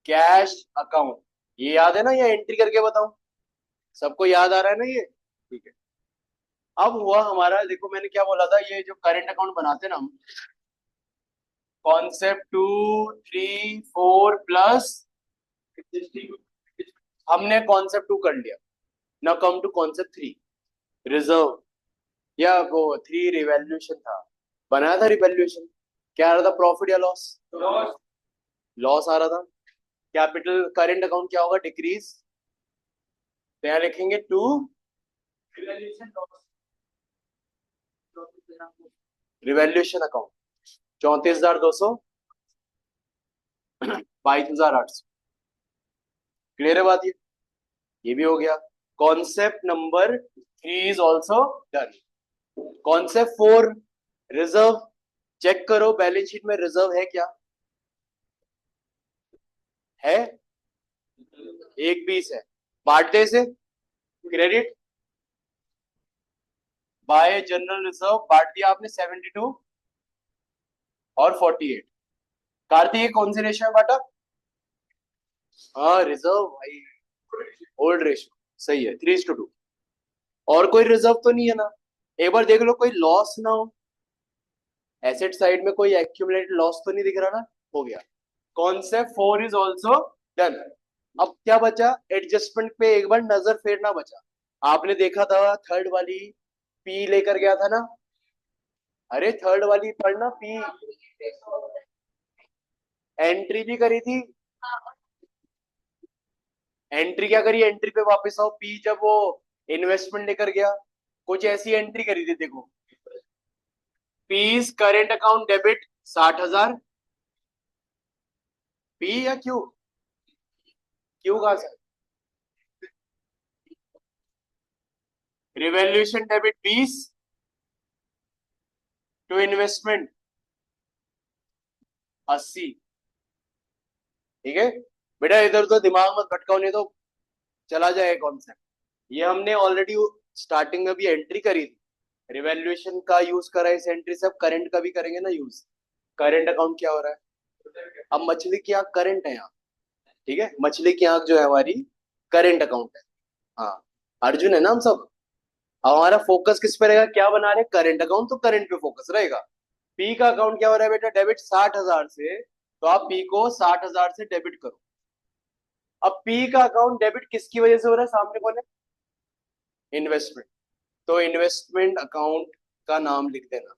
कैश अकाउंट। ये याद है ना, या एंट्री करके बताऊं, सबको याद आ रहा है ना ये, ठीक है। अब हुआ हमारा, देखो मैंने क्या बोला था, ये जो करंट अकाउंट बनाते ना हम, कॉन्सेप्ट 2, 3, 4 प्लस, हमने कॉन्सेप्ट 2 कर लिया। Now come to concept 3, reserve, या वो 3 रिवैल्यूएशन था, बनाया था रिवैल्यूएशन। क्या आ रहा था, प्रॉफिट या लॉस, लॉस आ रहा था। कैपिटल करंट अकाउंट क्या होगा, डिक्रीज, तो यहाँ लिखेंगे टू रिवैल्यूएशन अकाउंट 34,200, 22,800। क्लियर है बात ये भी हो गया। Concept number 3 is also done. Concept 4, reserve. Check करो बैलेंस शीट में रिजर्व है क्या, है 1,20 है, बांटने से क्रेडिट बाय जनरल रिजर्व, बांट दिया आपने 72 और 48। कार्तिक कौन से रेशियो में बांटा, हाँ रिजर्व भाई, ओल्ड रेशियो सही है, 3:2। और कोई रिजर्व तो नहीं है ना, एक बार देख लो कोई लॉस ना हो, एसेट साइड में कोई एक्यूमुलेटेड लॉस तो नहीं दिख रहा ना, हो गया। Concept 4 is also done. अब क्या बचा, एडजस्टमेंट पे एक बार नजर फेरना बचा। आपने देखा था थर्ड वाली पी लेकर गया था ना, अरे थर्ड वाली पढ़ना, पी एंट्री भी करी थी, एंट्री क्या करी, एंट्री पे वापस आओ, पी जब वो इन्वेस्टमेंट लेकर गया, कुछ ऐसी एंट्री करी थी देखो, P's current account debit 60,000, P या क्यू, क्यू कहां से, रिवैल्यूएशन डेबिट 20 टू इन्वेस्टमेंट 80, ठीक है। बेटा इधर तो दिमाग मत भटकाओ, नहीं तो चला जाए कॉन्सेप्ट। ये हमने ऑलरेडी स्टार्टिंग में भी एंट्री करी थी, रिवैल्यूएशन का यूज करा है इस एंट्री से, अब करंट का भी करेंगे ना यूज। करंट अकाउंट क्या हो रहा है, अब मछली की आंख करंट है यहाँ, ठीक है, मछली की आंख जो है हमारी करंट अकाउंट है, हाँ अर्जुन है ना हम सब। अब हमारा फोकस किस पे रहेगा, क्या बना रहे करंट अकाउंट, तो करंट पे फोकस रहेगा। पी का अकाउंट क्या हो रहा है बेटा, डेबिट 60,000 से, तो आप पी को 60,000 से डेबिट करो, अब पी का अकाउंट डेबिट किसकी वजह से हो रहा है, सामने कौन है, इन्वेस्टमेंट, तो इन्वेस्टमेंट अकाउंट का नाम लिख देना।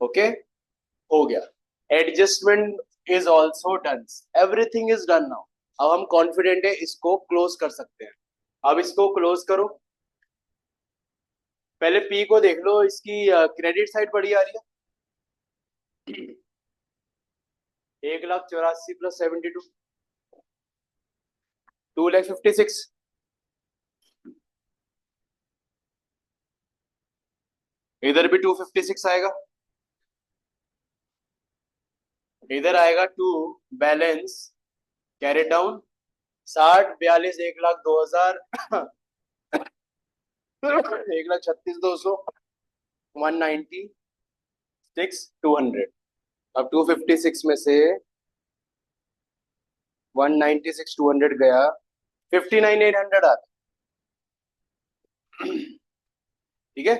ओके, हो गया, adjustment is also done, everything is done now. अब हम कॉन्फिडेंट है, इसको क्लोज कर सकते हैं। अब इसको क्लोज करो, पहले पी को देख लो, इसकी क्रेडिट साइड बड़ी आ रही है, 1,84,000 प्लस 72, 2,56,000, इधर भी 256 आएगा, इधर आएगा 2, बैलेंस कैरी डाउन, 60, 42, 1,02,000, 1,36,200, 196,200। अब 256 में से 196,200 गया, 59,800 आता, ठीक है।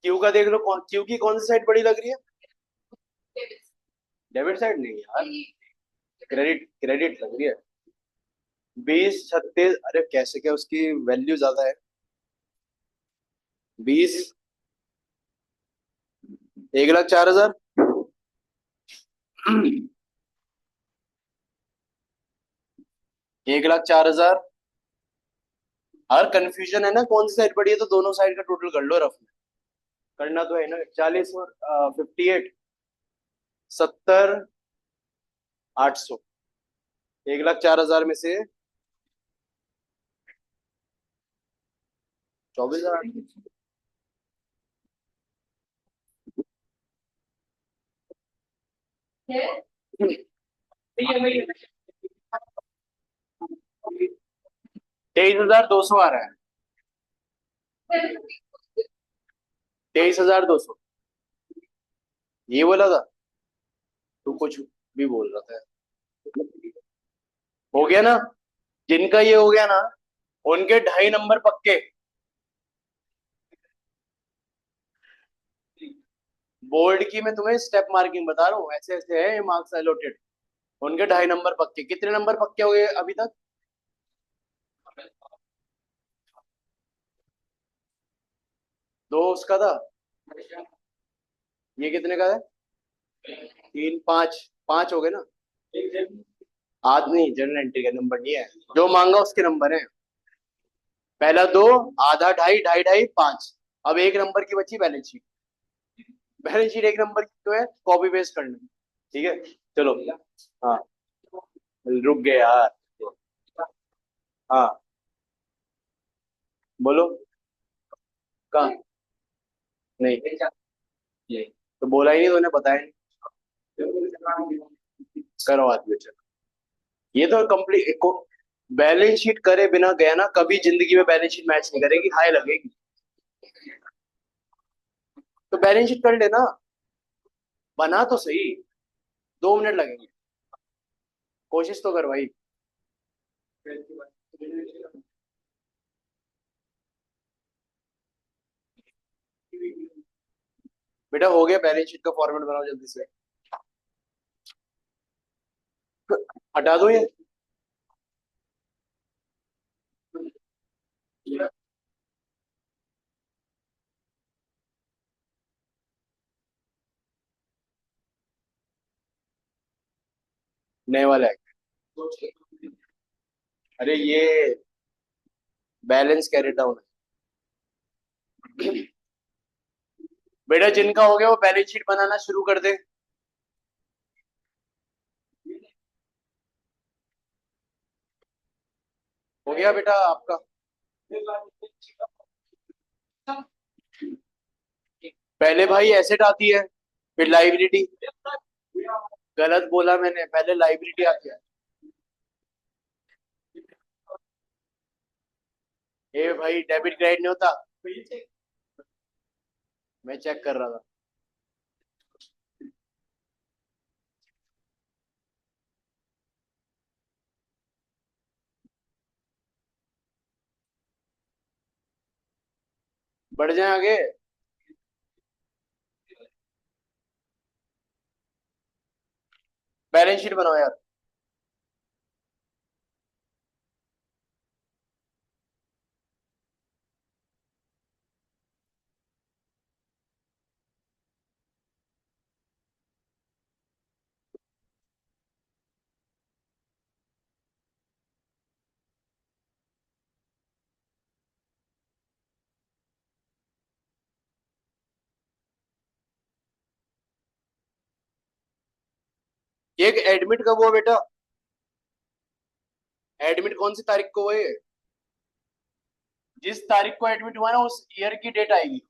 क्यू का देख लो, क्यू की कौन सी साइड बड़ी लग रही है, डेबिट साइड नहीं यार, क्रेडिट क्रेडिट लग रही है। 20, 36, अरे कैसे, क्या उसकी वैल्यू ज्यादा है, 20, 1,04,000, 1,04,000। हर कंफ्यूजन है ना, कौन सी साइड बड़ी है, तो दोनों साइड का टोटल कर लो रफ में, करना तो है ना, 40 और 58, 70,800, 1,04,000 में से 24,000, 23,200 आ रहा है, 23,200, ये बोला था, तू कुछ भी बोल रहा था, हो गया ना, जिनका ये हो गया ना, उनके 2.5 नंबर पक्के, बोर्ड की मैं तुम्हें स्टेप मार्किंग बता रहा हूँ, ऐसे ऐसे है मार्क्स अलॉटेड, उनके 2.5 नंबर पक्के। कितने नंबर पक्के हो गए अभी तक, 2 उसका था, ये कितने का है, 3, 5, 5 हो गए ना, आज नहीं, जनरल एंट्री का नंबर नहीं है, जो मांगा उसके नंबर है, पहला 2, आधा, ढाई, ढाई, ढाई, 5, अब 1 नंबर की बची balance sheet, balance sheet 1 number की तो है, कॉपी पेस्ट करना, ठीक है, चलो, हाँ, रुक गए यार, हाँ, बोलो, कहाँ, नहीं, ये तो बोला ही नहीं, तूने बताया नहीं, करो आदमी, चलो, ये तो कंप्लीट, बैलेंस शीट करे बिना गया ना, कभी जिंदगी में बैलेंस शीट मैच नहीं करेगी, हाई लगेगी, तो बैलेंस शीट कर लेना, बना तो सही, 2 मिनट लगेंगे, कोशिश तो कर भाई, बेटा हो गया, बैलेंस शीट का फॉर्मेट बनाओ जल्दी से, हटा दो ये, नए वाले अरे ये बैलेंस कैरी डाउन है, बेटा जिनका हो गया वो बैलेंस शीट बनाना शुरू कर दे, हो गया बेटा आपका, पहले भाई एसेट आती है, फिर लाइबिलिटी, गलत बोला मैंने, पहले लाइबिलिटी आती है, ये भाई डेबिट क्रेडिट नहीं होता, मैं चेक कर रहा था, बढ़ जाए आगे, बैलेंस शीट बनाओ यार, एक एडमिट कब हुआ बेटा? एडमिट कौन सी तारीख को हुआ ये? जिस तारीख को एडमिट हुआ ना उस ईयर की डेट आएगी।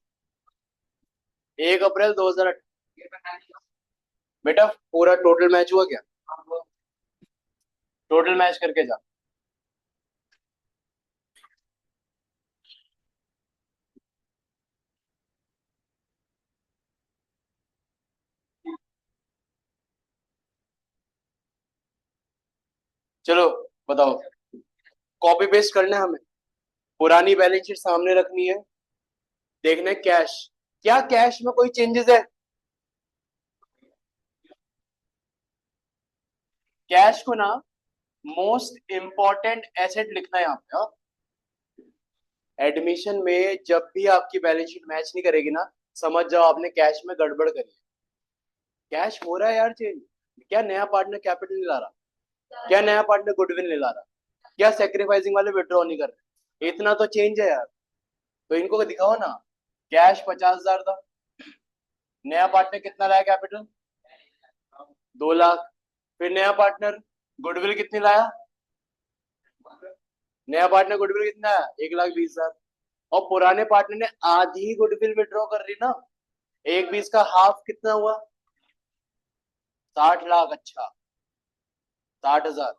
1 अप्रैल 2008। बेटा पूरा टोटल मैच हुआ क्या? टोटल मैच करके जा। चलो बताओ। कॉपी पेस्ट करना है हमें। पुरानी बैलेंस शीट सामने रखनी है। देखना है कैश। क्या कैश में कोई चेंजेस है? कैश को ना मोस्ट इंपॉर्टेंट एसेट लिखना है यहाँ पे। हाँ? एडमिशन में जब भी आपकी बैलेंस शीट मैच नहीं करेगी ना, समझ जाओ आपने कैश में गड़बड़ करी है। कैश हो रहा है यार चेंज। क्या नया पार्टनर कैपिटल नहीं ला रहा? क्या नया पार्टनर गुडविल नहीं ला रहा? क्या सेक्रीफाइसिंग वाले विड्रॉ नहीं कर रहे? इतना तो चेंज है यार। तो इनको दिखाओ ना। कैश 50,000 था। नया पार्टनर कितना लाया कैपिटल? 2 लाख। फिर नया पार्टनर गुडविल कितनी लाया? नया पार्टनर गुडविल कितना है? 1,20,000। और पुराने पार्टनर ने आधी गुडविल विड्रॉ कर रही ना। 1,20 का हाफ कितना हुआ? 60 लाख। अच्छा 60,000।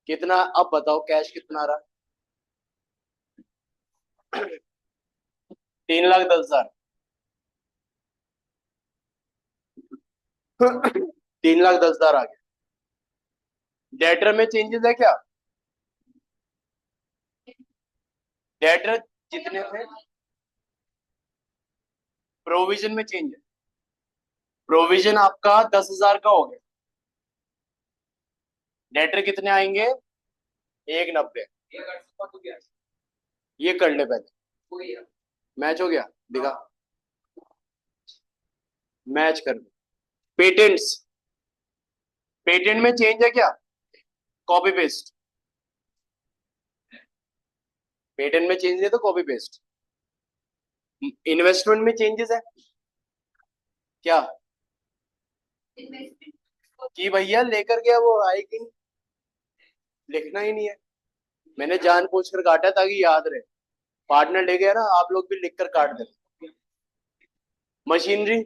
कितना? अब बताओ कैश कितना आ रहा? 3,10,000। 3,10,000 आ गया। डेटर में चेंजेस है क्या? डेटर जितने थे। प्रोविजन में चेंज है। प्रोविजन आपका 10,000 का हो गया। डेटर कितने आएंगे? 1,90। ये कर ले पहले। मैच हो गया। दिखा। मैच कर दो। पेटेंट्स। पेटेंट में चेंज है क्या? Copy paste. पेटेंट में चेंज है तो कॉपी पेस्ट। इन्वेस्टमेंट में चेंजेस है क्या? कि भैया लेकर गया वो आएगी। लिखना ही नहीं है। मैंने जानबूझ कर काटा ताकि याद रहे। पार्टनर ले गया ना, आप लोग भी लिख कर काट देना। मशीनरी।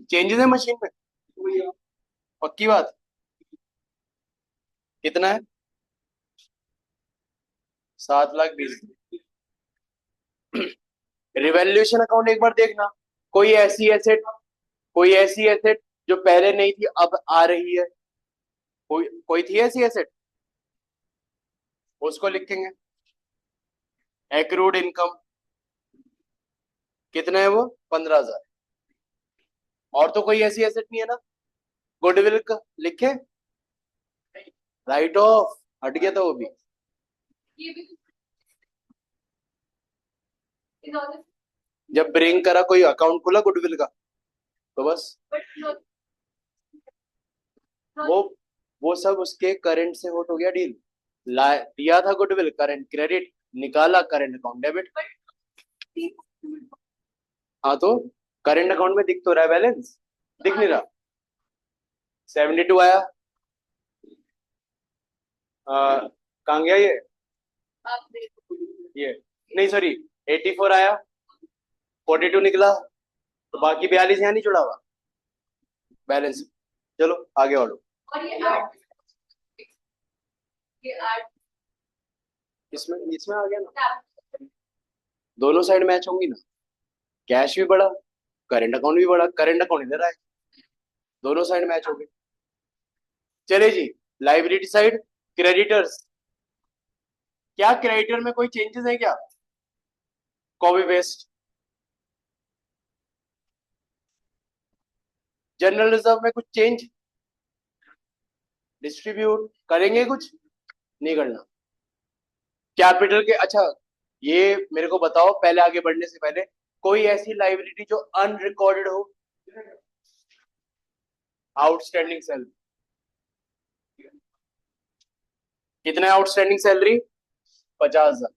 चेंजेस है मशीन में। पक्की बात? कितना है? 7,20,000। रिवैल्यूएशन अकाउंट एक बार देखना। कोई ऐसी एसेट। कोई ऐसी एसेट जो पहले नहीं थी अब आ रही है। कोई कोई थी ऐसी एसेट। उसको लिखेंगे। Accrued income. कितना है वो? 15,000। और तो कोई ऐसी एसेट नहीं है ना। गुडविल का लिखे। राइट ऑफ हट गया था वो भी। जब ब्रिंग करा कोई अकाउंट खुला गुडविल का तो बस वो वो सब उसके करंट से होट हो गया डील। ला दिया था गुडविल करंट क्रेडिट। निकाला करंट अकाउंट डेबिट। हाँ तो करंट अकाउंट में दिख तो रहा है बैलेंस। दिख नहीं रहा? 72 आया। कहाँ गया ये नहीं सॉरी। 84 आया। 42 निकला। तो बाकी 42 यहाँ नहीं जुड़ा हुआ बैलेंस। चलो आगे बढ़ो। इसमें इसमें आ गया ना। दोनों साइड मैच होंगी ना। कैश भी बढ़ा। करंट अकाउंट भी बढ़ा। करंट अकाउंट इधर आए। दोनों साइड मैच हो गए। चले जी। Liability side. क्रेडिटर्स। क्या क्रेडिटर में कोई चेंजेस है क्या? Copy paste. जनरल रिजर्व में कुछ चेंज? डिस्ट्रीब्यूट करेंगे कुछ? नहीं करना। कैपिटल के अच्छा। ये मेरे को बताओ पहले आगे बढ़ने से पहले। कोई ऐसी लाइबिलिटी जो अनरिकॉर्डेड हो? Outstanding salary. कितना आउटस्टैंडिंग सैलरी? 50,000।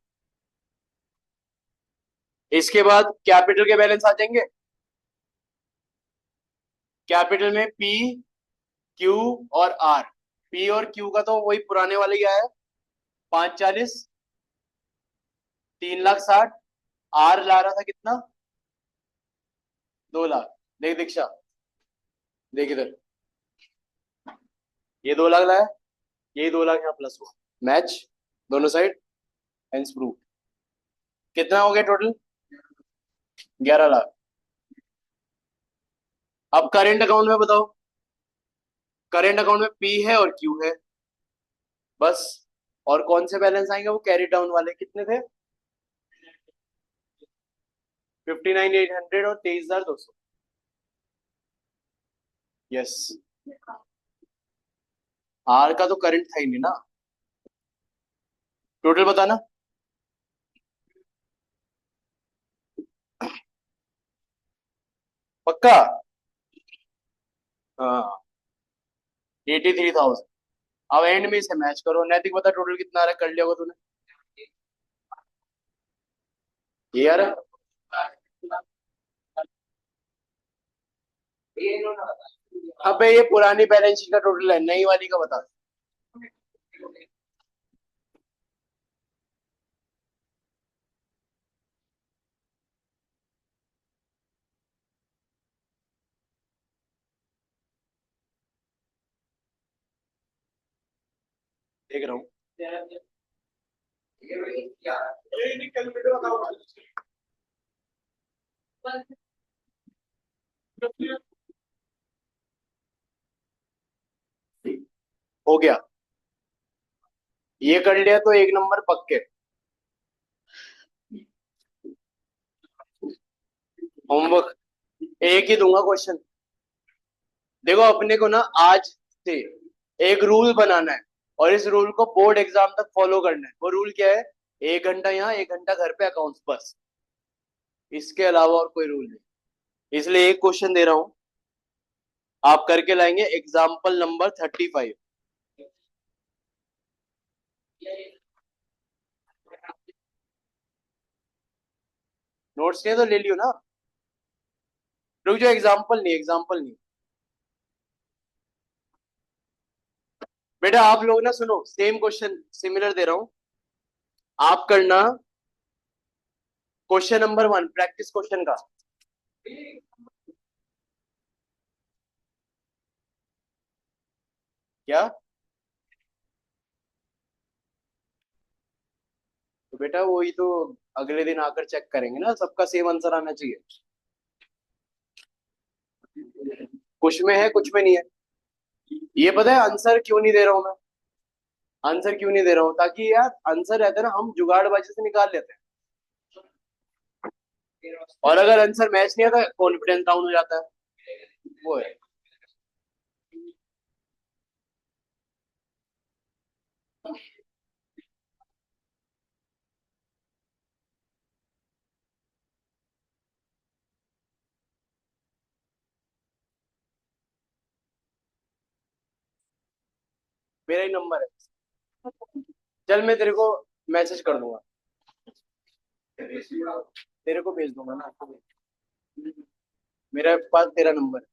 इसके बाद कैपिटल के बैलेंस आ जाएंगे। कैपिटल में पी क्यू और आर, पी और क्यू का तो वही पुराने वाले ही आया, 540, 3,60,000। आर ला रहा था कितना, 2 लाख। देख दीक्षा, देख इधर, ये 2 लाख लाया, यही 2 लाख यहाँ प्लस हुआ, मैच दोनों साइड, हेंस प्रूव। कितना हो गया टोटल, 11 लाख। अब करेंट अकाउंट में बताओ, करेंट अकाउंट में पी है और क्यू है बस, और कौन से बैलेंस आएंगे, वो कैरी डाउन वाले कितने थे, 59,800 और 23,200। यस, आर का तो करंट था ही नहीं ना, टोटल बताना। पक्का, हाँ, 83,000। अब एंड में इसे मैच करो, नैतिक बता टोटल कितना आ रहा है, कर लिया होगा तूने, ये आ रहा है। अबे ये पुरानी बैलेंस शीट का टोटल है, नई वाली का बता। देख रहा हूँ, हो गया, ये कर लिया तो 1 नंबर पक्के। होमवर्क एक ही दूंगा क्वेश्चन, देखो अपने को ना आज से एक रूल बनाना है, और इस रूल को बोर्ड एग्जाम तक फॉलो करना है। वो रूल क्या है, 1 घंटा यहाँ 1 घंटा घर पे अकाउंट्स बस, इसके अलावा और कोई रूल नहीं। इसलिए एक क्वेश्चन दे रहा हूं, आप करके लाएंगे, एग्जाम्पल नंबर 35। नोट्स नहीं है तो ले लियो ना, रुक जाओ, एग्जाम्पल नहीं, एग्जाम्पल नहीं। बेटा आप लोग ना सुनो, सेम क्वेश्चन सिमिलर दे रहा हूं, आप करना क्वेश्चन नंबर 1 प्रैक्टिस क्वेश्चन का। क्या, तो बेटा वही तो अगले दिन आकर चेक करेंगे ना, सबका सेम आंसर आना चाहिए, कुछ में है कुछ में नहीं है। ये पता है आंसर क्यों नहीं दे रहा हूं मैं, आंसर क्यों नहीं दे रहा हूं, ताकि यार आंसर रहता है ना, हम जुगाड़बाजी से निकाल लेते हैं, और अगर आंसर मैच नहीं आता कॉन्फिडेंस डाउन हो जाता है, वो है। मेरा ही नंबर है, चल मैं तेरे को मैसेज कर दूंगा, तेरे को भेज दूंगा ना, मेरे पास तेरा नंबर है,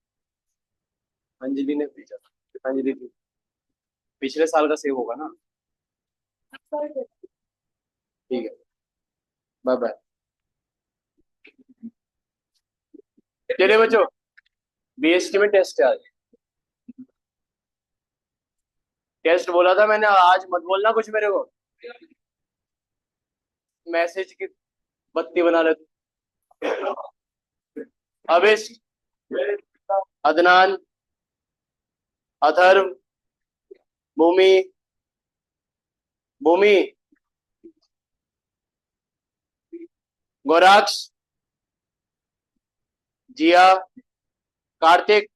अंजलि ने भेजा था, अंजलि थी, पिछले साल का सेव होगा ना। ठीक है, बाय बाय। चलिए बच्चों, बीएसटी में टेस्ट है आज, टेस्ट बोला था मैंने, आज मत बोलना कुछ मेरे को, मैसेज की बत्ती बना ले। अभिष, अदनान, अथर्व, भूमि, भूमि, गौराक्ष, जिया, कार्तिक,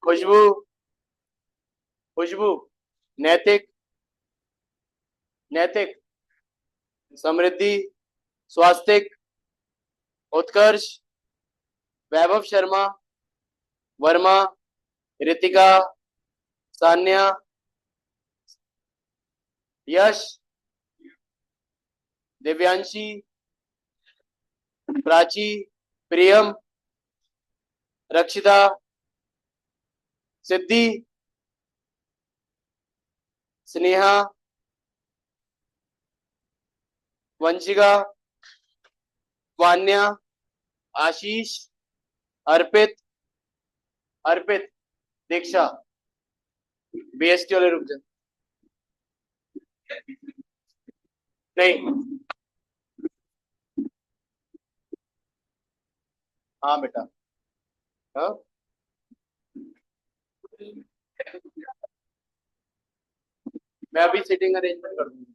खुशबू, खुशबू, नैतिक, नैतिक, समृद्धि, स्वास्तिक, उत्कर्ष, वैभव शर्मा, वर्मा, रितिका, सान्या, यश, दिव्यांशी, प्राची, प्रियम, रक्षिता, सिद्धि, स्नेहा, वंशिका, वान्या, आशीष, अर्पित, अर्पित, दीक्षा। बीएसटी वाले रुक जाए। नहीं। हाँ बेटा। हाँ। मैं अभी सीटिंग अरेंजमेंट कर दूंगा।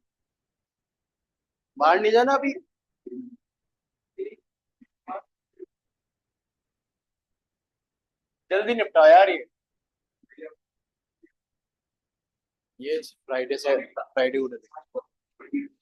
बाहर नहीं जाना अभी। जल्दी निपटाओ यार ये फ्राइडे से फ्राइडे उठे थे।